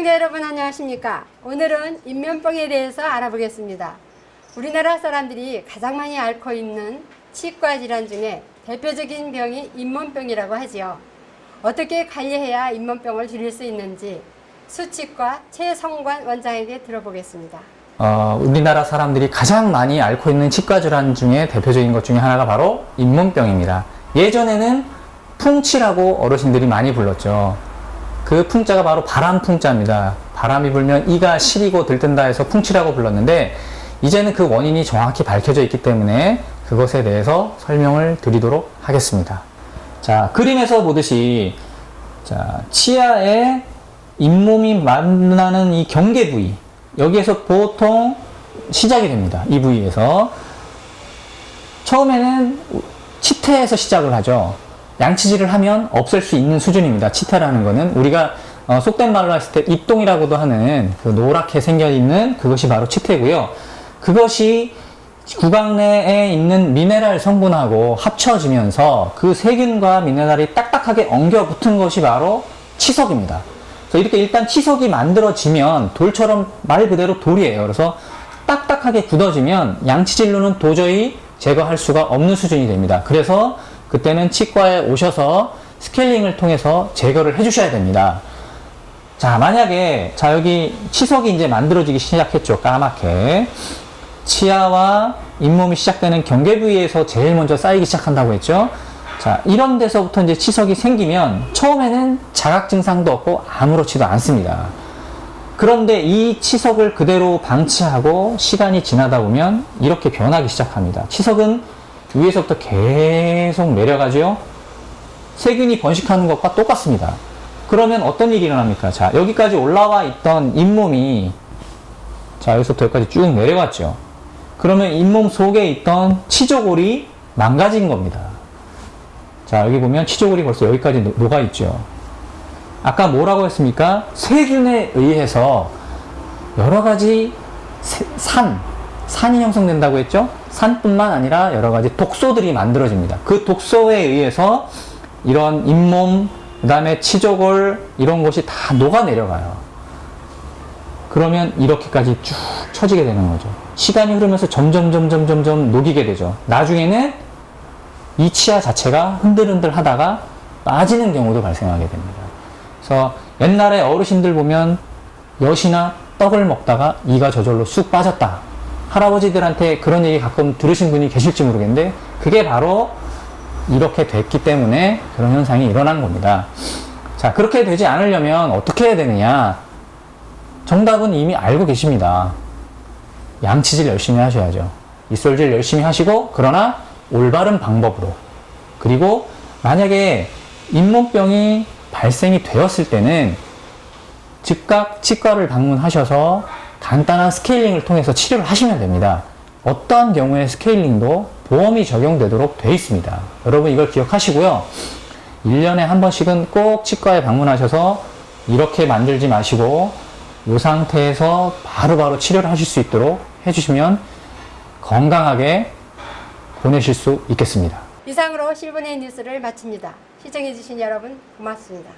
시청자 여러분 안녕하십니까? 오늘은 잇몸병에 대해서 알아보겠습니다. 우리나라 사람들이 가장 많이 앓고 있는 치과 질환 중에 대표적인 병이 잇몸병이라고 하지요. 어떻게 관리해야 잇몸병을 줄일 수 있는지 수치과 최성관 원장에게 들어보겠습니다. 우리나라 사람들이 가장 많이 앓고 있는 치과 질환 중에 대표적인 것 중에 하나가 바로 잇몸병입니다. 예전에는 풍치라고 어르신들이 많이 불렀죠. 그 풍자가 바로 바람 풍자입니다. 바람이 불면 이가 시리고 들뜬다 해서 풍치라고 불렀는데, 이제는 그 원인이 정확히 밝혀져 있기 때문에 그것에 대해서 설명을 드리도록 하겠습니다. 자, 그림에서 보듯이, 자, 치아에 잇몸이 만나는 이 경계 부위, 여기에서 보통 시작이 됩니다. 이 부위에서. 처음에는 치태에서 시작을 하죠. 양치질을 하면 없앨 수 있는 수준입니다. 치태라는 거는 우리가 속된 말로 했을 때 입동이라고도 하는 그 노랗게 생겨 있는 그것이 바로 치태고요. 그것이 구강 내에 있는 미네랄 성분하고 합쳐지면서 그 세균과 미네랄이 딱딱하게 엉겨 붙은 것이 바로 치석입니다. 그래서 이렇게 일단 치석이 만들어지면 돌처럼 말 그대로 돌이에요. 그래서 딱딱하게 굳어지면 양치질로는 도저히 제거할 수가 없는 수준이 됩니다. 그래서 그때는 치과에 오셔서 스케일링을 통해서 제거를 해주셔야 됩니다. 자, 만약에, 자, 여기 치석이 이제 만들어지기 시작했죠. 까맣게. 치아와 잇몸이 시작되는 경계 부위에서 제일 먼저 쌓이기 시작한다고 했죠. 자, 이런 데서부터 이제 치석이 생기면 처음에는 자각 증상도 없고 아무렇지도 않습니다. 그런데 이 치석을 그대로 방치하고 시간이 지나다 보면 이렇게 변하기 시작합니다. 치석은 위에서부터 계속 내려가죠. 세균이 번식하는 것과 똑같습니다. 그러면 어떤 일이 일어납니까? 자, 여기까지 올라와 있던 잇몸이, 자, 여기서부터 여기까지 쭉 내려갔죠. 그러면 잇몸 속에 있던 치조골이 망가진 겁니다. 자, 여기 보면 치조골이 벌써 여기까지 녹아 있죠. 아까 뭐라고 했습니까? 세균에 의해서 여러 가지 산이 형성된다고 했죠? 산뿐만 아니라 여러 가지 독소들이 만들어집니다. 그 독소에 의해서 이런 잇몸, 그 다음에 치조골, 이런 것이 다 녹아내려가요. 그러면 이렇게까지 쭉 처지게 되는 거죠. 시간이 흐르면서 점점 녹이게 되죠. 나중에는 이 치아 자체가 흔들흔들 하다가 빠지는 경우도 발생하게 됩니다. 그래서 옛날에 어르신들 보면 엿이나 떡을 먹다가 이가 저절로 쑥 빠졌다. 할아버지들한테 그런 얘기 가끔 들으신 분이 계실지 모르겠는데, 그게 바로 이렇게 됐기 때문에 그런 현상이 일어난 겁니다. 자, 그렇게 되지 않으려면 어떻게 해야 되느냐? 정답은 이미 알고 계십니다. 양치질 열심히 하셔야죠. 입술질 열심히 하시고, 그러나 올바른 방법으로. 그리고 만약에 잇몸병이 발생이 되었을 때는 즉각 치과를 방문하셔서 간단한 스케일링을 통해서 치료를 하시면 됩니다. 어떠한 경우에 스케일링도 보험이 적용되도록 되어 있습니다. 여러분 이걸 기억하시고요. 1년에 한 번씩은 꼭 치과에 방문하셔서 이렇게 만들지 마시고 이 상태에서 바로바로 치료를 하실 수 있도록 해주시면 건강하게 보내실 수 있겠습니다. 이상으로 7분의 뉴스를 마칩니다. 시청해주신 여러분 고맙습니다.